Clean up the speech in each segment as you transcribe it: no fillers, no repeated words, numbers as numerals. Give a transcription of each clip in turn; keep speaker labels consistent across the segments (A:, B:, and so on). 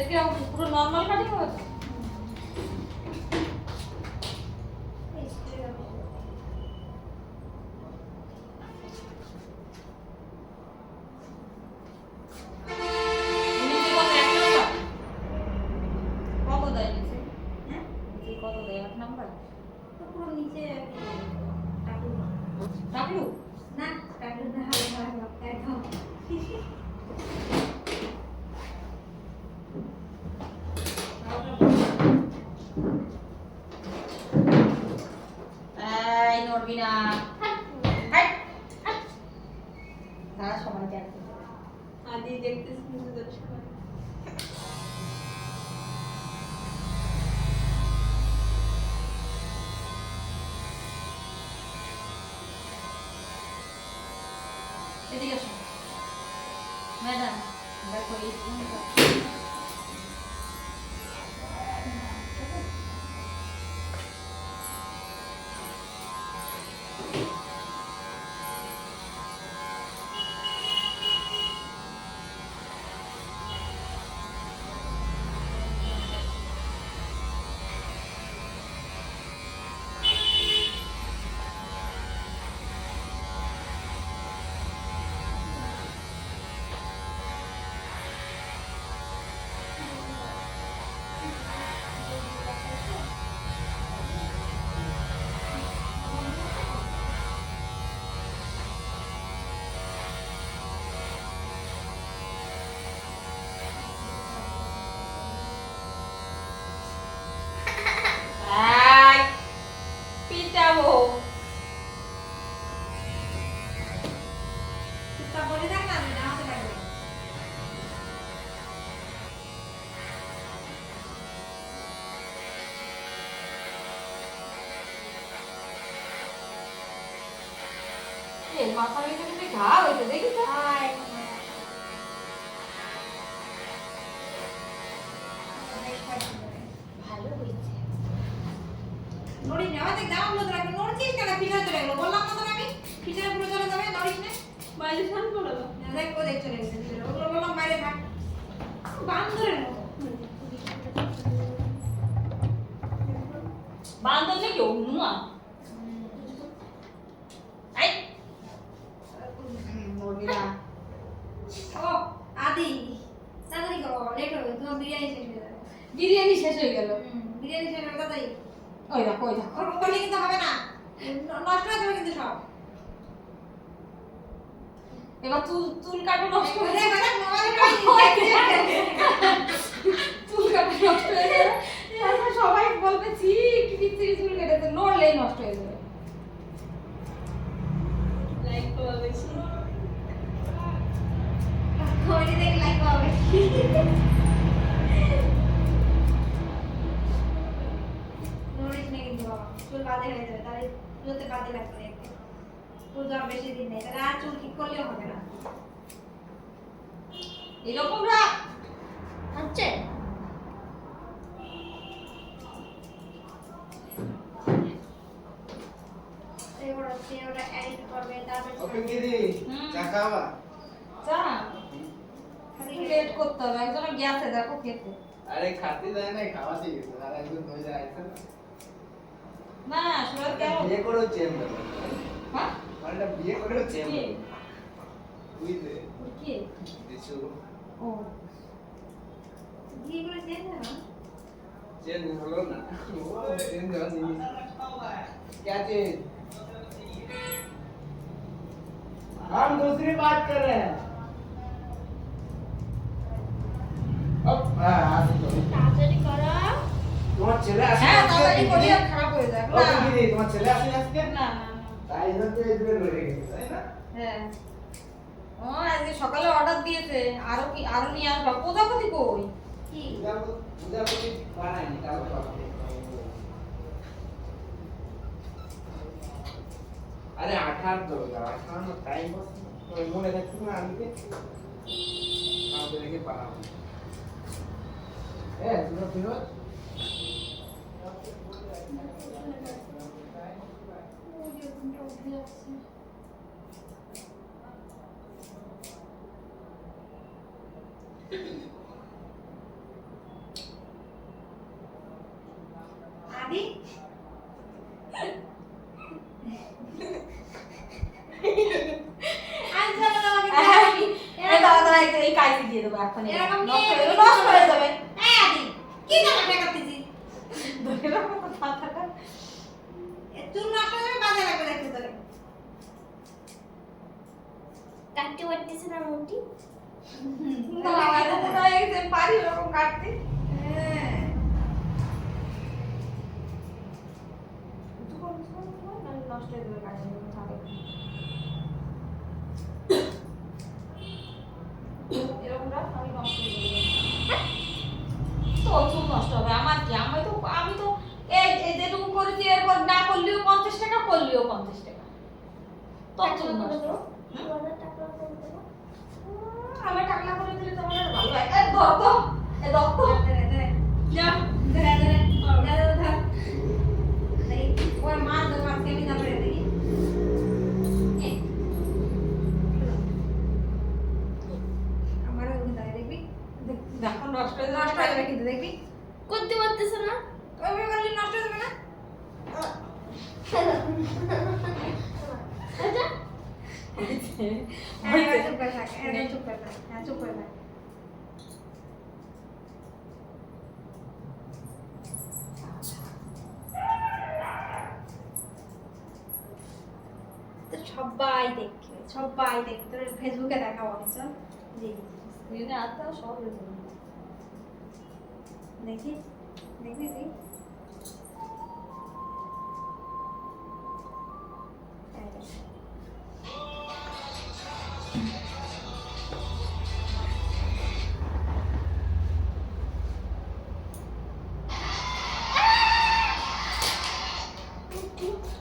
A: এদিকে পুরো normal cutting হয়েছে। টাকলু
B: না টাকলু না হালকা একদম
A: এই নড়বি না। হাট হাট সারা সময় দেখতে
B: আদি দেখতেছি কিন্তু দর্শক
A: এদিকে আসো ম্যাডাম দেখো এই পিটাবো
B: তা বলে দেখ না আমি নামাতে পারবো
A: এই মাথা ভিতরে ঘা হয়েছে দেখিস
B: আয়
A: ভালো হয়েছে
B: নড়ি না দেখ দাম বলে রাখবো নড়ছিস কেন পিঠা চলে গেলো বললাম না তোকে আমি পিঠা পুরো চলে যাবে নড়িস না
C: বাইরে শান করো
B: না দেখ ও দেখ চলে গেছে ওগুলো বললাম বাইরে থাক বান্দরের মতো
A: বান্দর নাকি অনুয়া আই নড়বি না
B: ও আদি তাড়াতাড়ি করো লেট হবে তোমার বিরিয়ানি শেষ হয়ে যাবে
A: বিরিয়ানি শেষ হয়ে গেল
B: বিরিয়ানি শেষ হবে তাড়াতাড়ি
A: ওই দেখো ওই দেখো
B: ওরকম করলে কিন্তু হবে না নষ্ট হয়ে যাবে কিন্তু সব
A: এবার চুল চুল কাটো নষ্ট হয়ে
B: দেখ
A: যাবে
B: দেখ মোবাইলে
A: চুল কাটো নষ্ট হয়ে যাবে তারপর সবাই বলবে ছি কি বিচ্ছিরি চুল কেটেছে নড়লেই নষ্ট হয়ে যাবে
C: লাইক করো বেশি
B: কোয়ালি দেখ লাইক হবে নড়িস না কিন্তু বাবা চুল বাদে হয়ে যাবে তাহলে পুজোতে বাদে লাগবে দেখতে পুজো আর বেশি দিন নেই তাহলে আর চুল ঠিক করলেও হবে না
A: এরকম রাখ হচ্ছে
B: এবার হচ্ছে ওটা এডিট করবে তারপর
D: ওকে দিদি চা খাওয়া
A: চা
B: খালি
A: লেট করতে হবে একজন গেছে দেখো খেতে
D: আরে খাতে যায় না খাওয়াতে গেছে আর একজন হয়ে যায়
A: না সুরত কেন
D: বিয়ে করেও চেন
A: হ্যাঁ
D: মানে বিয়ে করেও চেন
A: কে?
D: বুঝলে
A: কে
D: দিশু
A: ও
B: বিয়ে করে চেন না
D: চেন হলো না ও চেন দেওয়া জিনিস क्या चीज हम दूसरी बात कर रहे हैं अब
B: তাড়াতাড়ি করো
D: তোমার ছেলে আসে
A: হ্যাঁ তাড়াতাড়ি করি আর খারাপ হয়ে যাবে
D: ওকে
A: না
D: দিদি তোমার ছেলে আসে আজকে
A: না না না।
D: তাই জন্য তো এদিকে রয়ে গেছে তাই না
A: হ্যাঁ ও আজকে সকালে অর্ডার দিয়েছে আরো নিয়ে আসবা প্রজাপতি কই
B: কি
D: উদাপতি বানাইনি কালো পাবে আরে 18 তো 18 নো টাইম বস তো মনে রাখছো না আজকে আমাদেরকে পাঠাবো তুই ফিরোজ
A: রাখবেন
B: এরকম
A: নষ্ট
B: নিয়ে
A: হয়ে- নষ্ট হয়ে যাবে
B: এই আদি কি জামা ঠেকাতেছি
A: ধরে রাখো তো মাথাটা।
B: চুল নষ্ট হয়ে বাজে লাগবে দেখতে তোরে
E: কাটতে পারতেছে না মুটি
A: না, আমার তো মনে হয় যে পারি ওরকম কাটতে।
B: হ্যাঁ
A: উঁচু করো, নাহলে নষ্ট হয়ে যাবে কাজে, এরকম থাকে। এরকম রাখ, আমি নষ্ট হয়ে যাবে। তোর চুল নষ্ট হবে, আমার কি? আমি তো এই যেটুকু করেছি এরপর না করলেও 50 টাকা, করলেও 50 টাকা। তোর চুল নষ্ট।
E: তোমাদের টাকা করে দেবো
A: আমি টাকলা করে দিলে তোমার আর ভালো হয়। এই ধর তো, এই ধর তো।
B: ধরে ধরে
C: যা
B: ধরে ধরে ধরে ধর এই ওর মা তো মাছ কেমন যাবে দেখি আমারও ওখানে দাঁড়িয়ে দেখবি
A: দেখো নষ্ট হয়ে
B: নষ্ট হয়ে যাবে
A: যাবে।
B: কিন্তু দেখবি
E: করতে পারতেছে না
B: ওইভাবে করলে নষ্ট হয়ে যাবে না
E: আচ্ছা
B: হ্যাঁ এবার চুপ করে থাক একদম চুপ করে থাক হ্যাঁ চুপ করে থাক তো সবাই দেখবে তোর ফেসবুকে দেখাবো আমি চল জি
A: স্ক্রিনে আত্মা সব হয়ে যাবে।
B: দেখি দেখবি তুই এই দেখ।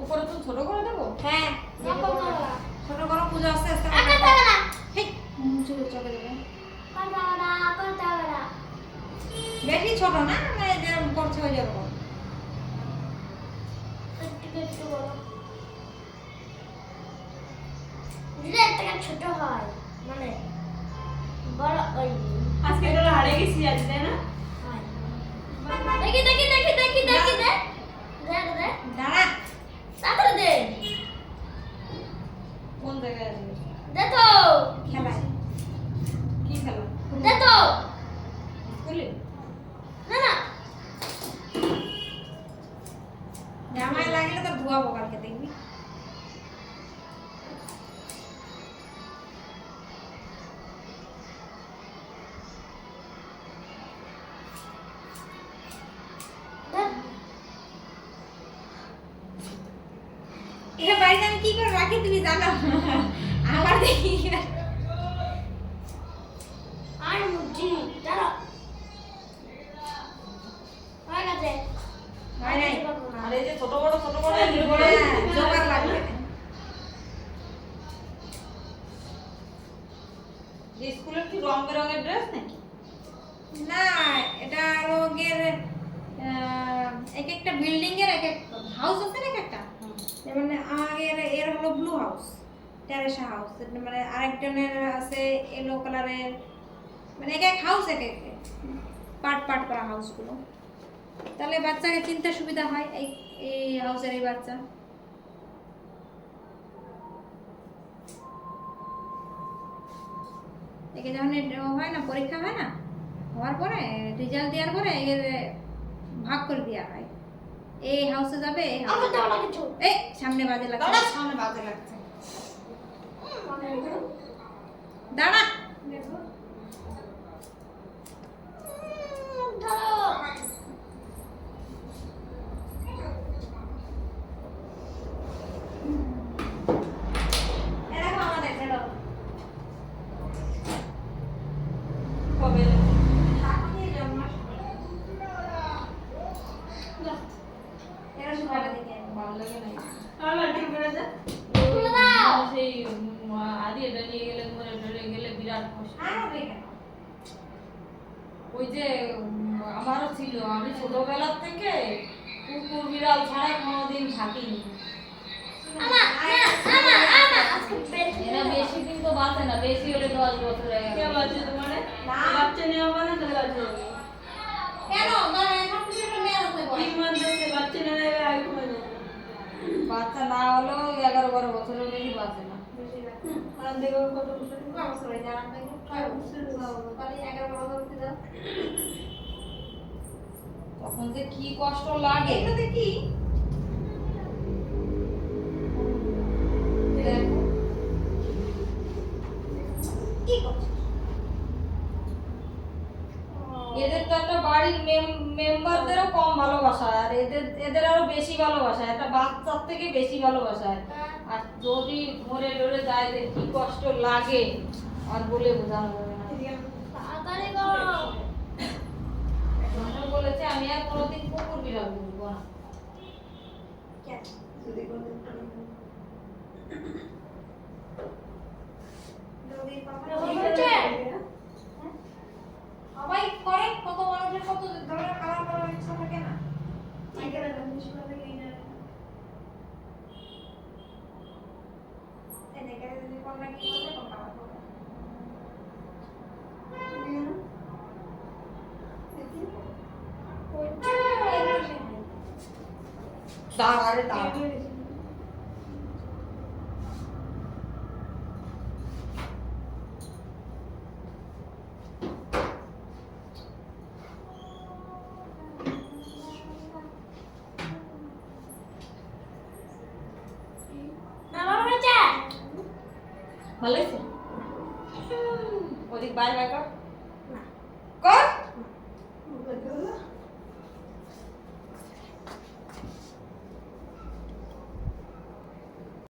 A: উপরে তো ছোট করে দেবো।
B: হ্যাঁ
E: আপা কালা
B: ছোট বড় পুজো আস্তে আস্তে
E: আকা তাওলা
B: ঠিক চুল চকে দেবে
E: কাটাওলা কাটাওলা
B: বেশি ছোট না মানে যেরকম করছে ওই যেরকম
E: একটু একটু বড় দিলে একটা ছোট হয় মানে বড় ওই
C: আজকে তোরা হারে গেছি আজ তাই না
E: হয় দেখি দেখি দেখি দেখি দেখি দে দে দে
B: দাঁড়া
E: তাড়াতাড়ি দে
A: কোন জায়গায় আছে?
E: দে তো
B: খেলায়
A: কি খেলা?
E: দে তো
A: স্কুলে?
E: না না
B: জামাই লাগলে তো ধোয়াবো কালকে দেখবি
E: দে
B: এটা বাড়িতে আমি কি করে রাখি তুমি জানো আমার দেখি
E: আর মুজি দাঁড়া হয়ে গেছে
B: হয় নাই
A: আর এই যে ছোট বড় এগুলো বড়।
B: হ্যাঁ জোগাড় লাগবে
A: যে স্কুলের কি রং বেরঙের ড্রেস নাকি?
B: না এটা লোকের এক একটা বিল্ডিং এর এক এক হাউস আছে না এক একটা যেমন আগের এর হলো ব্লু হাউস টেরেসা হাউস মানে আরেকজনের আছে ইয়েলো কালারের মানে এক এক হাউস এক এক পার্ট পার্ট করা হাউসগুলো তাহলে বাচ্চাকে চিনতে সুবিধা হয় এই এই হাউসের এই বাচ্চা একে যখন হয় না পরীক্ষা হয় না হওয়ার পরে রেজাল্ট দেওয়ার পরে এর ভাগ করে দেওয়া হয় এই হাউসে যাবে এই
E: আমার
B: হাউসে
E: দাও না কিছু
B: এই সামনে বাজে লাগছে
A: দাঁড়া, সামনে বাজে লাগছে।
B: দাঁড়া
E: ধরো
B: এরকম আমাদের ছেড়ো
A: কবে?
B: এখনই জন্ম এরা সুপারা দিকে
A: ভালো লাগে না।
C: আমার বাড়ি করে যা
E: তুলে দাও
A: সেই আদি এটা নিয়ে গেলে মরে টরে গেলে বিরাট কষ্ট।
B: আর হবে কেন
A: ওই যে আমারও ছিল, আমি ছোটবেলার থেকে কুকুর বিড়াল ছাড়া কোনোদিন থাকিনি।
E: আমা আমা আজকে বের
A: এরা বেশি দিন তো বাঁচে না, বেশি হলে 10 বছর হয়ে
C: কে
A: গেল।
C: বাচ্চা তোমার বাচ্চা নেওয়া মানে তোর বাচ্চা হবে
B: কেন ধর এখন কিছু একটা মেয়ে আছে
C: কি মধ্যে বাচ্চা নেওয়া আগে মানে
A: বাচ্চা না হলেও 11-12 বছরের বেশি বাঁচে না।
B: বেশি রাখ
C: আর দেখো কত বছর
B: অবস্থা হয়ে যাওয়ার
A: তখন যে কি কষ্ট লাগে
B: এটাতে কি
A: দেখো।
B: কি করছিস?
A: এদের তো একটা বাড়ির মেম্বারদেরও কম ভালোবাসায় আর এদের আরো বেশি ভালোবাসায়, একটা বাচ্চার থেকে বেশি ভালোবাসায়। আর যদি মরে টরে যায় যে কি কষ্ট লাগে আর বলে বোঝানো যাবে না।
E: তাড়াতাড়ি করো।
A: মানুষ বলেছে আমি আর কোনোদিন কুকুর বিড়াল বুঝবো না।
B: কেন? যদি বাবা
E: হচ্ছে?
B: সবাই করে, কত মানুষের কত ধরনের কালার করার ইচ্ছা থাকে না। এই দেখে যদি কোনটা কি করবে, কোনটা আবার করবে।
A: দাঁড়া রে দাঁড়া।
E: আমার হচ্ছে?
A: ভালো হয়েছে? ওদিক বাইরে বাইর কর।